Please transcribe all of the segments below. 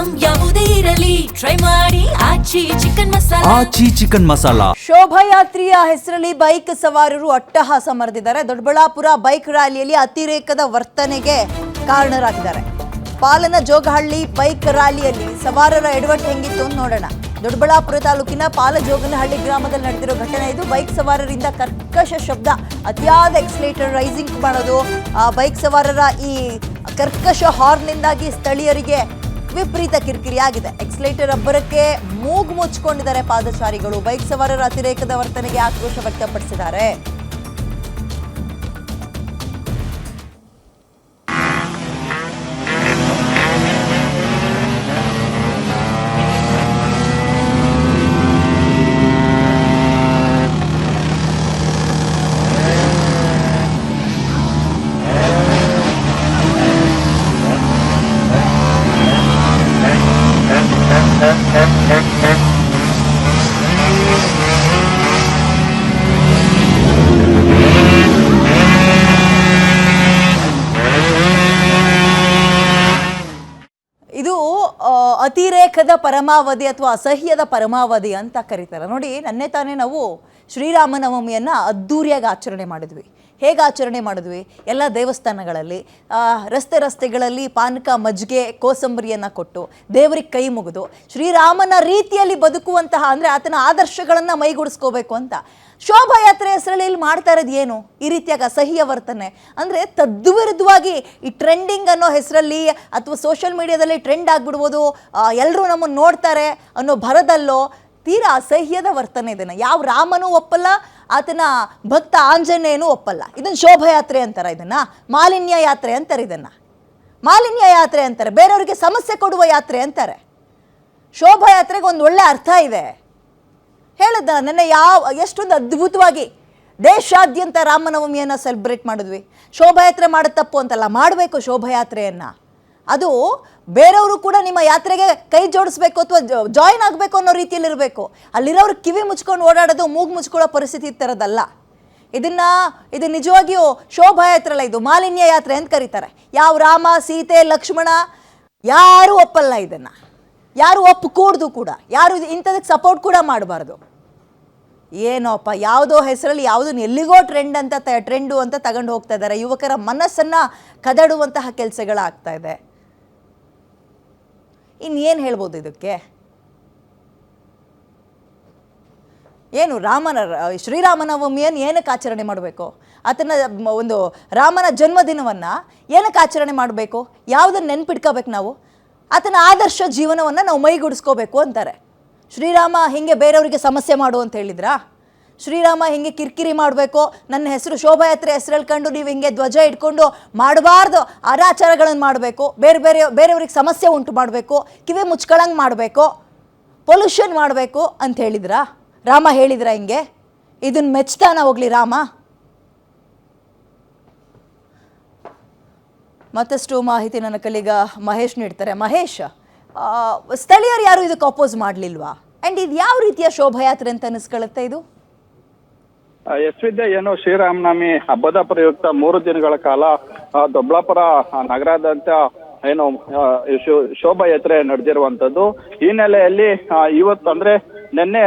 Item ಯಾವುದೇ ಇರಲಿ try ಮಾಡಿ ಆಚಿ ಚಿಕನ್ ಮಸಾಲಾ. ಶೋಭಾಯಾತ್ರೆಯ ಹೆಸರಲ್ಲಿ ಬೈಕ್ ಸವಾರರು ಅಟ್ಟಹಾಸ ಮೆರೆದಿದ್ದಾರೆ. ದೊಡ್ಡಬಳ್ಳಾಪುರ ಬೈಕ್ ರ್ಯಾಲಿಯಲ್ಲಿ ಅತಿರೇಕದ ವರ್ತನೆಗೆ ಕಾರಣರಾಗಿದ್ದಾರೆ. ಪಾಲನ ಜೋಗಹಳ್ಳಿ ಬೈಕ್ ರ್ಯಾಲಿಯಲ್ಲಿ ಸವಾರರ ಎಡವಟ್ಟು ಹೆಂಗಿತ್ತು ಅಂತ ನೋಡೋಣ. ದೊಡ್ಡಬಳ್ಳಾಪುರ ತಾಲೂಕಿನ ಪಾಲಜೋಗನಹಳ್ಳಿ ಗ್ರಾಮದಲ್ಲಿ ನಡೆದಿರೋ ಘಟನೆ ಇದು. ಬೈಕ್ ಸವಾರರಿಂದ ಕರ್ಕಶ ಶಬ್ದ, ಅತಿಯಾದ ಎಕ್ಸಲೇಟರ್ ರೈಸಿಂಗ್ ಮಾಡೋದು, ಬೈಕ್ ಸವಾರರ ಈ ಕರ್ಕಶ ಹಾರ್ನ್ನಿಂದಾಗಿ ಸ್ಥಳೀಯರಿಗೆ ವಿಪರೀತ ಕಿರಿಕಿರಿ ಆಗಿದೆ. ಎಕ್ಸಲೇಟರ್ ಅಬ್ಬರಕ್ಕೆ ಮೂಗು ಮುಚ್ಚಿಕೊಂಡಿದ್ದಾರೆ ಪಾದಚಾರಿಗಳು. ಬೈಕ್ ಸವಾರರ ಅತಿರೇಕದ ವರ್ತನೆಗೆ ಆಕ್ರೋಶ ವ್ಯಕ್ತಪಡಿಸಿದ್ದಾರೆ. ಇದು ಅತಿರೇಕದ ಪರಮಾವಧಿ ಅಥವಾ ಅಸಹ್ಯದ ಪರಮಾವಧಿ ಅಂತ ಕರೀತಾರೆ. ನೋಡಿ, ನನ್ನೇ ತಾನೇ ನಾವು ಶ್ರೀರಾಮನವಮಿಯನ್ನು ಅದ್ಧೂರಿಯಾಗಿ ಆಚರಣೆ ಮಾಡಿದ್ವಿ. ಹೇಗೆ ಆಚರಣೆ ಮಾಡಿದ್ವಿ? ಎಲ್ಲ ದೇವಸ್ಥಾನಗಳಲ್ಲಿ ರಸ್ತೆಗಳಲ್ಲಿ ಪಾನಕ, ಮಜ್ಜಿಗೆ, ಕೋಸಂಬರಿಯನ್ನು ಕೊಟ್ಟು ದೇವರಿಗೆ ಕೈ ಮುಗಿದು ಶ್ರೀರಾಮನ ರೀತಿಯಲ್ಲಿ ಬದುಕುವಂತಹ, ಅಂದರೆ ಆತನ ಆದರ್ಶಗಳನ್ನು ಮೈಗೂಡಿಸ್ಕೋಬೇಕು ಅಂತ ಶೋಭಾಯಾತ್ರೆ ಹೆಸರಲ್ಲಿ ಇಲ್ಲಿ ಮಾಡ್ತಾ ಇರೋದು ಏನು? ಈ ರೀತಿಯಾಗಿ ಅಸಹ್ಯ ವರ್ತನೆ ಅಂದರೆ ತದ್ವಿರುದ್ಧವಾಗಿ ಈ ಟ್ರೆಂಡಿಂಗ್ ಅನ್ನೋ ಹೆಸರಲ್ಲಿ ಅಥವಾ ಸೋಷಿಯಲ್ ಮೀಡಿಯಾದಲ್ಲಿ ಟ್ರೆಂಡ್ ಆಗಿಬಿಡ್ಬೋದು, ಎಲ್ಲರೂ ನಮ್ಮನ್ನು ನೋಡ್ತಾರೆ ಅನ್ನೋ ಭರದಲ್ಲೋ ತೀರಾ ಅಸಹ್ಯದ ವರ್ತನೆ ಇದನ್ನು ಯಾವ ರಾಮನೂ ಒಪ್ಪಲ್ಲ, ಆತನ ಭಕ್ತ ಆಂಜನೇಯನೂ ಒಪ್ಪಲ್ಲ. ಇದನ್ನು ಶೋಭಾಯಾತ್ರೆ ಅಂತಾರೆ, ಇದನ್ನು ಮಾಲಿನ್ಯ ಯಾತ್ರೆ ಅಂತಾರೆ, ಇದನ್ನು ಮಾಲಿನ್ಯ ಯಾತ್ರೆ ಅಂತಾರೆ, ಬೇರೆಯವರಿಗೆ ಸಮಸ್ಯೆ ಕೊಡುವ ಯಾತ್ರೆ ಅಂತಾರೆ. ಶೋಭಾಯಾತ್ರೆಗೆ ಒಂದು ಒಳ್ಳೆ ಅರ್ಥ ಇದೆ. ಹೇಳಿದ ನನ್ನ ಎಷ್ಟೊಂದು ಅದ್ಭುತವಾಗಿ ದೇಶಾದ್ಯಂತ ರಾಮನವಮಿಯನ್ನು ಸೆಲೆಬ್ರೇಟ್ ಮಾಡಿದ್ವಿ. ಶೋಭಾಯಾತ್ರೆ ಮಾಡೋದು ತಪ್ಪು ಅಂತಲ್ಲ, ಮಾಡಬೇಕು ಶೋಭಾಯಾತ್ರೆಯನ್ನು. ಅದು ಬೇರೆಯವರು ಕೂಡ ನಿಮ್ಮ ಯಾತ್ರೆಗೆ ಕೈ ಜೋಡಿಸ್ಬೇಕು ಅಥವಾ ಜಾಯಿನ್ ಆಗಬೇಕು ಅನ್ನೋ ರೀತಿಯಲ್ಲಿ ಇರಬೇಕು. ಅಲ್ಲಿರೋರು ಕಿವಿ ಮುಚ್ಕೊಂಡು ಓಡಾಡೋದು, ಮೂಗು ಮುಚ್ಕೊಳ್ಳೋ ಪರಿಸ್ಥಿತಿ ಇರ್ತರದಲ್ಲ. ಇದು ನಿಜವಾಗಿಯೂ ಶೋಭಾಯಾತ್ರೆ ಅಲ್ಲ, ಇದು ಮಾಲಿನ್ಯ ಯಾತ್ರೆ ಅಂತ ಕರೀತಾರೆ. ಯಾವ ರಾಮ, ಸೀತೆ, ಲಕ್ಷ್ಮಣ ಯಾರೂ ಒಪ್ಪಲ್ಲ, ಇದನ್ನು ಯಾರು ಒಪ್ಪಕೂಡ್ದು ಕೂಡ, ಯಾರು ಇಂಥದಕ್ಕೆ ಸಪೋರ್ಟ್ ಕೂಡ ಮಾಡಬಾರ್ದು. ಏನೋಪ್ಪ, ಯಾವುದೋ ಹೆಸರಲ್ಲಿ ಯಾವುದನ್ನು ಎಲ್ಲಿಗೋ ಟ್ರೆಂಡು ಅಂತ ತಗೊಂಡು ಹೋಗ್ತಾ ಇದ್ದಾರೆ. ಯುವಕರ ಮನಸ್ಸನ್ನು ಕದಡುವಂತಹ ಕೆಲಸಗಳಾಗ್ತಾ ಇದೆ. ಇನ್ನೇನು ಹೇಳ್ಬೋದು ಇದಕ್ಕೆ? ಏನು ಶ್ರೀರಾಮನವಮಿಯನ್ನು ಏನಕ್ಕೆ ಆಚರಣೆ ಮಾಡಬೇಕು? ಆತನ ಒಂದು ರಾಮನ ಜನ್ಮದಿನವನ್ನು ಏನಕ್ಕೆ ಆಚರಣೆ ಮಾಡಬೇಕು? ಯಾವುದನ್ನು ನೆನ್ಪಿಟ್ಕೋಬೇಕು ನಾವು? ಆತನ ಆದರ್ಶ ಜೀವನವನ್ನು ನಾವು ಮೈಗೂಡಿಸ್ಕೋಬೇಕು ಅಂತಾರೆ. ಶ್ರೀರಾಮ ಹಿಂಗೆ ಬೇರೆಯವರಿಗೆ ಸಮಸ್ಯೆ ಮಾಡು ಅಂತ ಹೇಳಿದ್ರಾ? ಶ್ರೀರಾಮ ಹಿಂಗೆ ಕಿರಿಕಿರಿ ಮಾಡಬೇಕು, ನನ್ನ ಹೆಸರು ಶೋಭಾಯಾತ್ರೆ ಹೆಸರು ಹೇಳ್ಕೊಂಡು ನೀವು ಹಿಂಗೆ ಧ್ವಜ ಇಟ್ಕೊಂಡು ಮಾಡಬಾರ್ದು, ಅನಾಚಾರಗಳನ್ನು ಮಾಡಬೇಕು, ಬೇರೆಯವ್ರಿಗೆ ಸಮಸ್ಯೆ ಉಂಟು ಮಾಡಬೇಕು, ಕಿವಿ ಮುಚ್ಕೊಳ್ಳಂಗೆ ಮಾಡಬೇಕು, ಪೊಲ್ಯೂಷನ್ ಮಾಡಬೇಕು ಅಂತ ಹೇಳಿದ್ರಾ? ರಾಮ ಹೇಳಿದ್ರ ಹಿಂಗೆ? ಇದನ್ನು ಮೆಚ್ತಾನ ಹೋಗ್ಲಿ ರಾಮ? ಮತ್ತಷ್ಟು ಮಾಹಿತಿ ನನ್ನ ಕಲೀಗ ಮಹೇಶ್ ನೀಡ್ತಾರೆ. ಮಹೇಶ್, ಸ್ಥಳೀಯರು ಯಾರು ಇದಕ್ಕೆ ಅಪೋಸ್ ಮಾಡಲಿಲ್ವಾ? ಆ್ಯಂಡ್ ಇದು ಯಾವ ರೀತಿಯ ಶೋಭಾಯಾತ್ರೆ ಅಂತ ಅನಿಸ್ಕೊಳ್ಳುತ್ತೆ ಇದು? ವಿದ್ಯಾ, ಏನು ಶ್ರೀರಾಮನವಮಿ ಹಬ್ಬದ ಪ್ರಯುಕ್ತ 3 ದಿನಗಳ ಕಾಲ ದೊಡ್ಡಬಳ್ಳಾಪುರ ನಗರಾದ್ಯಂತ ಏನು ಶೋಭಾಯಾತ್ರೆ ನಡೆದಿರುವಂತದ್ದು. ಈ ನೆಲೆಯಲ್ಲಿ ಇವತ್ತು ಅಂದ್ರೆ ನಿನ್ನೆ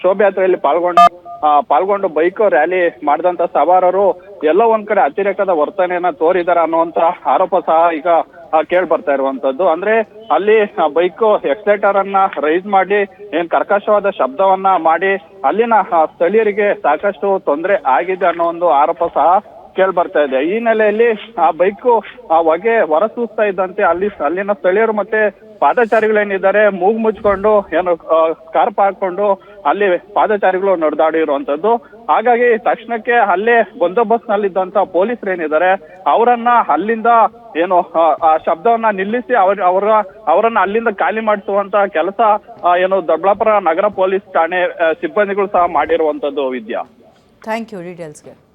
ಶೋಭಾಯಾತ್ರೆಯಲ್ಲಿ ಪಾಲ್ಗೊಂಡು ಬೈಕ್ ರ್ಯಾಲಿ ಮಾಡಿದಂತ ಸವಾರರು ಎಲ್ಲೋ ಒಂದ್ ಕಡೆ ಅತಿರೇಕದ ವರ್ತನೆಯನ್ನ ತೋರಿದಾರ ಅನ್ನುವಂತ ಆರೋಪ ಸಹ ಈಗ ಕೇಳಿ ಬರ್ತಾ ಇರುವಂತದ್ದು. ಅಂದ್ರೆ ಅಲ್ಲಿ ಬೈಕ್ ಎಕ್ಸಲೇಟರ್ ಅನ್ನ ರೈಸ್ ಮಾಡಿ ಏನ್ ಕರ್ಕಶವಾದ ಶಬ್ದವನ್ನ ಮಾಡಿ ಅಲ್ಲಿನ ಸ್ಥಳೀಯರಿಗೆ ಸಾಕಷ್ಟು ತೊಂದರೆ ಆಗಿದೆ ಅನ್ನೋ ಒಂದು ಆರೋಪ ಸಹ ಕೇಳಿ ಬರ್ತಾ ಇದೆ. ಈ ನೆಲೆಯಲ್ಲಿ ಆ ಬೈಕ್ ಹೊಗೆ ಹೊರಸೂಸ್ತಾ ಇದ್ದಂತೆ ಅಲ್ಲಿನ ಸ್ಥಳೀಯರು ಮತ್ತೆ ಪಾದಚಾರಿಗಳೇನಿದ್ದಾರೆ ಮೂಗು ಮುಚ್ಕೊಂಡು ಏನು ಸ್ಕಾರ್ಪ್ ಹಾಕೊಂಡು ಅಲ್ಲಿ ಪಾದಚಾರಿಗಳು ನಡೆದಾಡಿರುವಂತದ್ದು. ಹಾಗಾಗಿ ತಕ್ಷಣಕ್ಕೆ ಅಲ್ಲೇ ಬಂದೋಬಸ್ತ್ ನಲ್ಲಿದ್ದಂತ ಪೊಲೀಸರು ಏನಿದ್ದಾರೆ ಅವರನ್ನ ಅಲ್ಲಿಂದ ಏನು ಆ ಶಬ್ದವನ್ನ ನಿಲ್ಲಿಸಿ ಅವರನ್ನ ಅಲ್ಲಿಂದ ಖಾಲಿ ಮಾಡಿಸುವಂತ ಕೆಲಸ ಏನು ದೊಡ್ಡಬಳ್ಳಾಪುರ ನಗರ ಪೊಲೀಸ್ ಠಾಣೆ ಸಿಬ್ಬಂದಿಗಳು ಸಹ ಮಾಡಿರುವಂತದ್ದು. ವಿದ್ಯಾ, ಥ್ಯಾಂಕ್ ಯು ಡೀಟೇಲ್ಸ್ಗೆ.